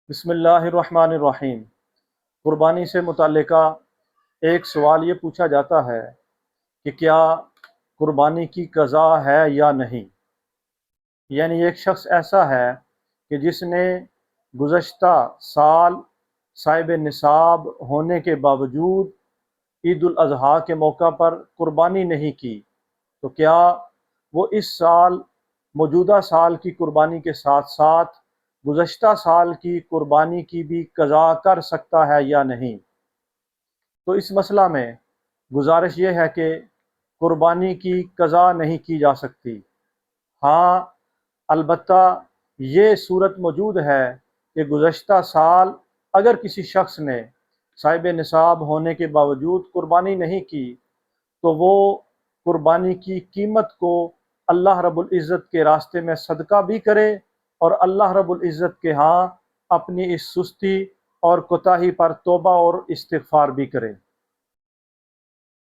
بسم اللہ الرحمن الرحیم۔ قربانی سے متعلقہ ایک سوال یہ پوچھا جاتا ہے کہ کیا قربانی کی قضا ہے یا نہیں۔ یعنی ایک شخص ایسا ہے کہ جس نے گزشتہ سال صاحب نصاب ہونے کے باوجود عید الاضحیٰ کے موقع پر قربانی نہیں کی، تو کیا وہ اس سال موجودہ سال کی قربانی کے ساتھ ساتھ گزشتہ سال کی قربانی کی بھی قضا کر سکتا ہے یا نہیں۔ تو اس مسئلہ میں گزارش یہ ہے کہ قربانی کی قضا نہیں کی جا سکتی۔ ہاں، البتہ یہ صورت موجود ہے کہ گزشتہ سال اگر کسی شخص نے صاحب نصاب ہونے کے باوجود قربانی نہیں کی تو وہ قربانی کی قیمت کو اللہ رب العزت کے راستے میں صدقہ بھی کرے اور اللہ رب العزت کے ہاں اپنی اس سستی اور کوتاہی پر توبہ اور استغفار بھی کرے۔